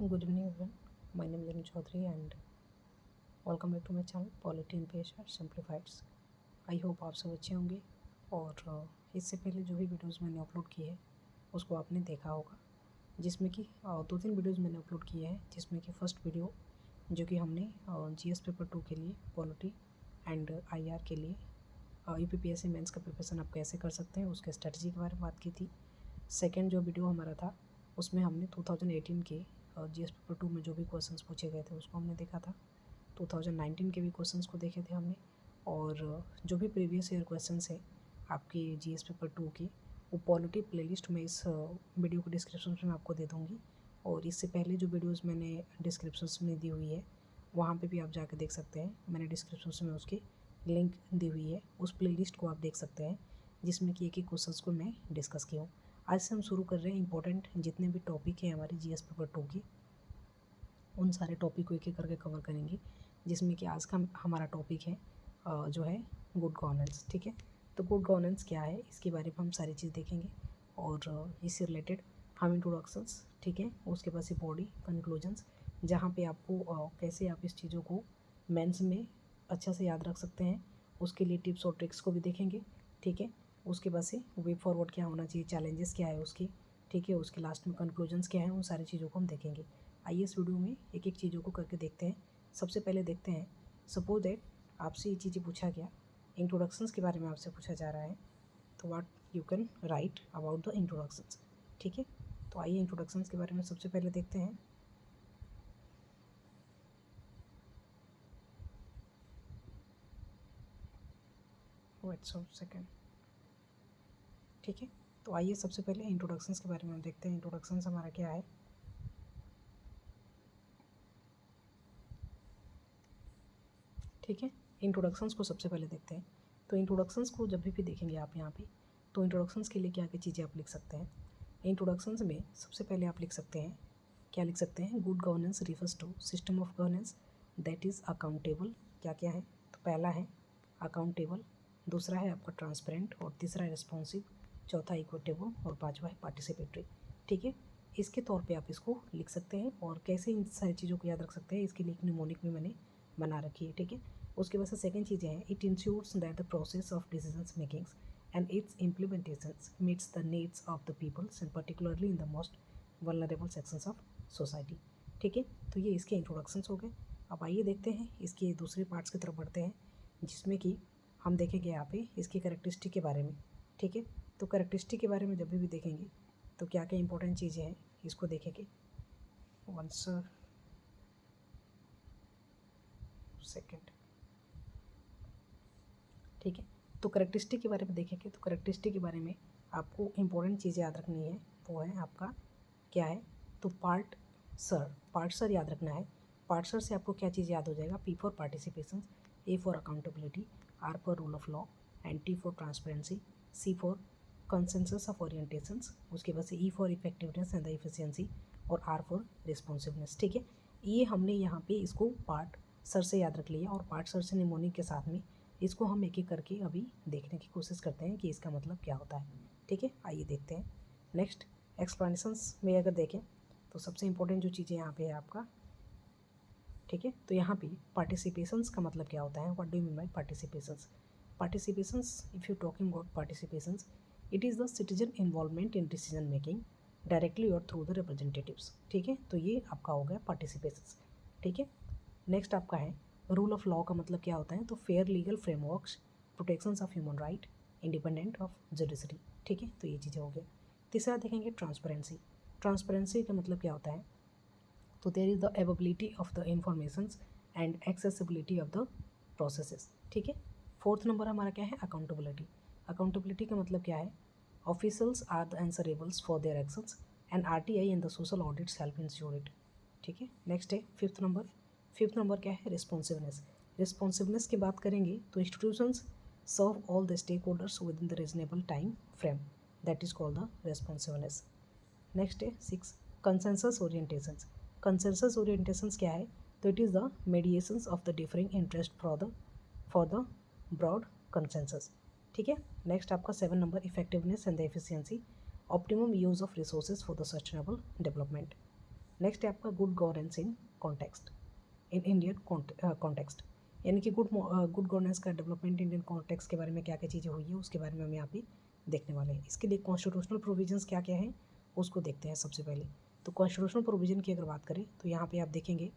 Good evening everyone. My name is Arun Chaudhary and welcome back to my channel Polity and PHR Simplifieds. I hope आप सब अच्छे होंगे और इससे पहले जो भी वीडियोस मैंने अपलोड किए हैं उसको आपने देखा होगा, जिसमें कि दो तीन वीडियोस मैंने अपलोड किए हैं, जिसमें कि फ़र्स्ट वीडियो जो कि हमने जीएस पेपर 2 के लिए पॉलिटी एंड आईआर के लिए यूपीपीएससी मेंस का प्रिपरेशन आप कैसे कर सकते हैं उसके स्ट्रेटजी के बारे में बात की थी। सेकेंड जो वीडियो हमारा था उसमें हमने 2018 के जीएस पेपर 2 में जो भी क्वेश्चंस पूछे गए थे उसको हमने देखा था। 2019 के भी क्वेश्चंस को देखे थे हमने, और जो भी प्रीवियस ईयर क्वेश्चंस हैं आपके जीएस पेपर 2 के वो पॉलिटी प्लेलिस्ट में इस वीडियो को डिस्क्रिप्शन में आपको दे दूँगी, और इससे पहले जो वीडियोज़ मैंने डिस्क्रिप्शन में दी हुई है वहाँ पर भी आप जाकर देख सकते हैं। मैंने डिस्क्रिप्शन में उसकी लिंक दी हुई है, उस प्लेलिस्ट को आप देख सकते हैं जिसमें कि एक एक क्वेश्चंस को मैं डिस्कस किया हूँ। आज से हम शुरू कर रहे हैं इंपॉर्टेंट जितने भी टॉपिक हैं हमारे जीएस पेपर 2 के, उन सारे टॉपिक को एक एक करके कवर करेंगे, जिसमें कि आज का हमारा टॉपिक है जो है गुड गवर्नेंस। ठीक है, तो गुड गवर्नेंस क्या है इसके बारे में हम सारी चीज़ देखेंगे, और इससे रिलेटेड हम इंट्रोडक्शंस, ठीक है, उसके बाद से बॉडी कंक्लूजन्स, जहाँ पे आपको कैसे आप इस चीज़ों को मेंस में अच्छा से याद रख सकते हैं उसके लिए टिप्स और ट्रिक्स को भी देखेंगे। ठीक है, उसके बाद से वे फॉरवर्ड क्या होना चाहिए, चैलेंजेस क्या है उसकी, ठीक है, उसके लास्ट में कंक्लूजन्स क्या है, उन सारी चीज़ों को हम देखेंगे। आइए इस वीडियो में एक एक चीज़ों को करके देखते हैं। सबसे पहले देखते हैं, सपोज दैट आपसे ये चीज़ें पूछा गया, इंट्रोडक्शंस के बारे में आपसे पूछा जा रहा है, तो what you can write about the introductions. ठीक है, तो आइए इंट्रोडक्शंस के बारे में सबसे पहले देखते हैं। Wait so second. ठीक है, तो आइए सबसे पहले इंट्रोडक्शंस के बारे में हम देखते हैं। इंट्रोडक्शंस हमारा क्या है। ठीक है, इंट्रोडक्शंस को सबसे पहले देखते हैं। तो इंट्रोडक्शंस को जब भी देखेंगे आप यहाँ पे, तो इंट्रोडक्शंस के लिए क्या क्या चीज़ें आप लिख सकते हैं। इंट्रोडक्शंस में सबसे पहले आप लिख सकते हैं, क्या लिख सकते हैं, good governance refers to system of governance that is accountable. क्या क्या है, तो पहला है अकाउंटेबल, दूसरा है आपका ट्रांसपेरेंट, और तीसरा है रिस्पॉन्सिव, चौथा इक्विटेबल, और पाँचवा है पार्टिसिपेटरी। ठीक है, इसके तौर पे आप इसको लिख सकते हैं, और कैसे इन सारी चीज़ों को याद रख सकते हैं इसके लिए एक निमोनिक भी मैंने बना रखी है। ठीक है, उसके बाद से सेकेंड चीज़ें हैं, it ensures that the process of decisions makings and its implementations meets the needs of the peoples and particularly in the most vulnerable sections of society. ठीक है, तो ये इसके इंट्रोडक्शंस हो गए। अब आइए देखते हैं इसके दूसरे पार्ट्स की तरफ बढ़ते हैं, जिसमें कि हम देखेंगे यहाँ पे इसकी कैरेक्टरिस्टिक के बारे में। ठीक है, तो कैरेक्टरिस्टिक के बारे में जब भी देखेंगे तो क्या क्या इंपॉर्टेंट चीज़ें हैं इसको देखेंगे। Once second. ठीक है, तो करेक्टरिस्टिक के बारे में देखेंगे, तो करेक्टरिस्टिक के बारे में आपको इंपॉर्टेंट चीज़ें याद रखनी है, वो है आपका क्या है, तो पार्ट सर याद रखना है। पार्ट सर से आपको क्या चीज़ याद हो जाएगा, P for participation, A for accountability, R for rule of law, and T for transparency, C for consensus of orientations, उसके बाद से E for effectiveness and the efficiency, और आर फॉर रिस्पॉन्सिवनेस। ठीक है, ये हमने यहाँ पे इसको पार्ट सर से याद रख लिया, और पार्ट सर से निमोनिक के साथ में इसको हम एक एक करके अभी देखने की कोशिश करते हैं कि इसका मतलब क्या होता है। ठीक है, आइए देखते हैं। नेक्स्ट एक्सप्लेनेशंस में अगर देखें तो सबसे इंपॉर्टेंट जो चीज़ें यहाँ पे है आपका, ठीक है, तो यहाँ पे पार्टिसिपेशंस का मतलब क्या होता है, what do you mean by participations. Participations, if you talking about participations, it is the citizen involvement in decision making directly और थ्रू द रिप्रेजेंटेटिव्स। ठीक है, तो ये आपका हो गया पार्टिसिपेशंस। ठीक है, नेक्स्ट आपका है रूल ऑफ लॉ का मतलब क्या होता है, तो fair legal frameworks, protections of human right, independent of judiciary. ठीक है, तो ये चीज़ें हो गया। तीसरा देखेंगे ट्रांसपेरेंसी। ट्रांसपेरेंसी का मतलब क्या होता है, तो there is the availability of the informations and accessibility of the processes. ठीक है, फोर्थ नंबर हमारा क्या है, अकाउंटेबिलिटी। अकाउंटेबिलिटी का मतलब क्या है, officials are the answerables for their actions and RTI and the social audits help ensure it. ठीक है, नेक्स्ट है फिफ्थ नंबर क्या है, रिस्पॉन्सिवनेस। रिस्पॉन्सिवनेस की बात करेंगे तो institutions serve all the stake holders within the reasonable time frame, that is called the responsiveness. Next है six, consensus orientations. Consensus orientations क्या है, तो it is the mediations of the differing interest for the broad consensus. ठीक है, next आपका 7 number, effectiveness and the efficiency, optimum use of resources for the sustainable development. Next है आपका good governance in context, in Indian context, यानी कि good governance का development Indian context के बारे में क्या क्या चीज़ें हुई है उसके बारे में हम यहाँ पे देखने वाले हैं। इसके लिए कॉन्स्टिट्यूशनल प्रोविजंस क्या क्या हैं उसको देखते हैं सबसे पहले। तो कॉन्स्टिट्यूशनल प्रोविजन की अगर बात करें तो यहाँ पे आप देखेंगे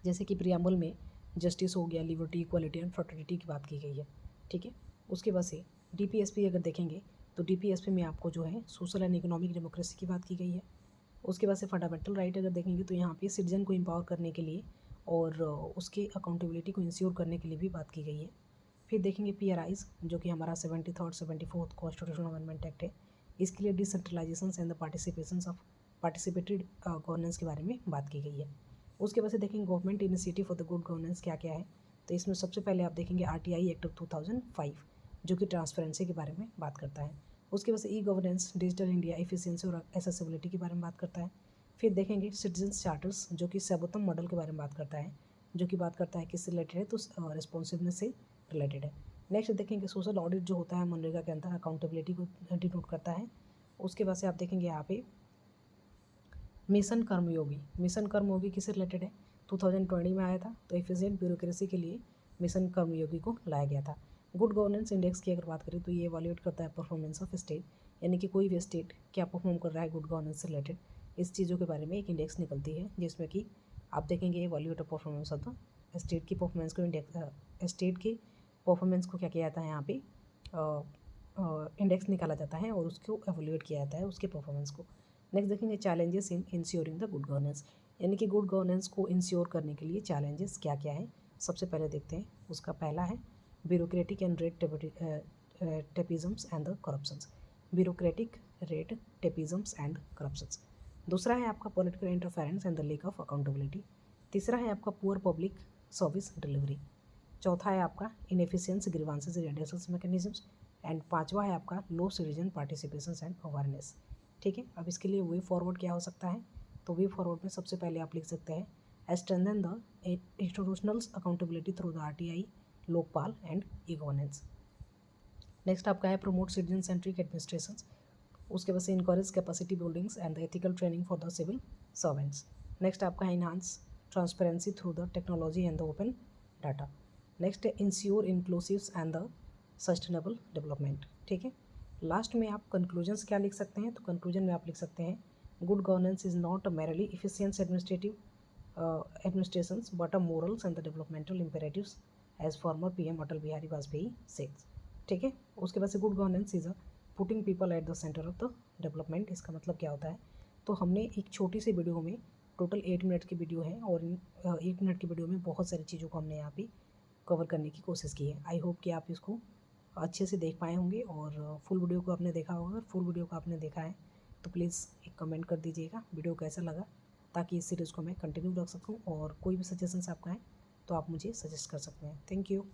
जैसे कि प्रियम्बल में जस्टिस हो गया, लिबर्टी, इक्वालिटी एंड फ्रेटर्निटी की बात की गई है, ठीक है। उसके बाद से डीपीएसपी अगर देखेंगे तो डीपीएसपी में आपको जो है सोशल एंड इकोनॉमिक डेमोक्रेसी की बात की गई है। उसके बाद से फंडामेंटल राइट अगर देखेंगे तो यहाँ पे सिटीजन को एम्पावर करने के लिए और उसकी अकाउंटेबिलिटी को इंश्योर करने के लिए भी बात की गई है। फिर देखेंगे पीआरआईज जो कि हमारा 73rd 74th constitutional amendment act है, इसके लिए decentralisation and the participation of participated governance के बारे में बात की गई है। उसके बाद से देखेंगे government initiative for the good governance क्या क्या है। तो इसमें सबसे पहले आप देखेंगे आरटीआई एक्ट ऑफ 2005 जो कि ट्रांसपेरेंसी के बारे में बात करता है। उसके बाद से e governance, digital India, efficiency और एक्सेसिबिलिटी के बारे में बात करता है। फिर देखेंगे सिटीजन्स चार्टर्स जो कि सर्वोत्तम मॉडल के बारे में बात करता है, जो कि बात करता है किससे रिलेटेड है, तो रिस्पॉन्सिवनेस से रिलेटेड है। नेक्स्ट देखेंगे सोशल ऑडिट जो होता है मनरेगा के अंदर अकाउंटेबिलिटी को डिनोट करता है। उसके बाद से आप देखेंगे यहाँ पे मिशन कर्मयोगी, मिशन कर्मयोगी किससे रिलेटेड है, 2020 में आया था, तो एफिशिएंट ब्यूरोक्रेसी के लिए मिशन कर्मयोगी को लाया गया था। गुड गवर्नेंस इंडेक्स की अगर बात करें तो ये इवैल्यूएट करता है परफॉर्मेंस ऑफ स्टेट, यानी कि कोई भी स्टेट क्या परफॉर्म कर रहा है गुड गवर्नेंस से रिलेटेड, इस चीज़ों के बारे में एक इंडेक्स निकलती है जिसमें कि आप देखेंगे evaluate performance of the state की परफॉर्मेंस को स्टेट की परफॉर्मेंस को क्या किया जाता है यहाँ पे इंडेक्स निकाला जाता है और उसको एवैल्यूएट किया जाता है उसके परफॉर्मेंस को। नेक्स्ट देखेंगे challenges in ensuring the good governance, यानी कि गुड गवर्नेंस को इंश्योर करने के लिए चैलेंजेस क्या क्या है। सबसे पहले देखते हैं, उसका पहला है bureaucratic and red tapisms and the corruptions, bureaucratic red tapisms and corruptions. दूसरा है आपका political interference and the lack of accountability. तीसरा है आपका पुअर पब्लिक सर्विस डिलीवरी। चौथा है आपका inefficiency grievances reduction mechanisms and पांचवा है आपका लो सिटीजन पार्टिसिपेशन एंड अवेयरनेस। ठीक है, अब इसके लिए वे फॉरवर्ड क्या हो सकता है, तो वे फॉरवर्ड में सबसे पहले आप लिख सकते हैं strengthen the institutional accountability through the RTI, Lokpal and e governance. Next आपका है प्रमोट सिटीजन सेंट्रिक एडमिनिस्ट्रेशन। उसके बाद से encourage capacity buildings and the ethical training for the civil servants. Next आपका है enhance transparency through the technology and the open data. Next है ensure inclusive and the sustainable development. ठीक है, last में आप कंक्लूजन्स क्या लिख सकते हैं, तो कंक्लूजन में आप लिख सकते हैं good governance is not merely efficient administrative administrations but a morals and the developmental imperatives as former PM Atal Bihari Vajpayee says। ठीक है, उसके बाद से good governance is a putting people at the centre of the development. इसका मतलब क्या होता है, तो हमने एक छोटी सी वीडियो में टोटल 8 मिनट की वीडियो है और इन 8 मिनट की वीडियो में बहुत सारी चीज़ों को हमने यहाँ पे कवर करने की कोशिश की है। आई होप कि आप इसको अच्छे से देख पाए होंगे और फुल वीडियो को आपने देखा होगा। अगर फुल वीडियो को आपने देखा है तो प्लीज़ एक कमेंट कर दीजिएगा वीडियो कैसा लगा, ताकि इस सीरीज़ को मैं कंटिन्यू रख सकूं और कोई भी सजेशंस आपका है तो आप मुझे सजेस्ट कर सकते हैं। Thank you.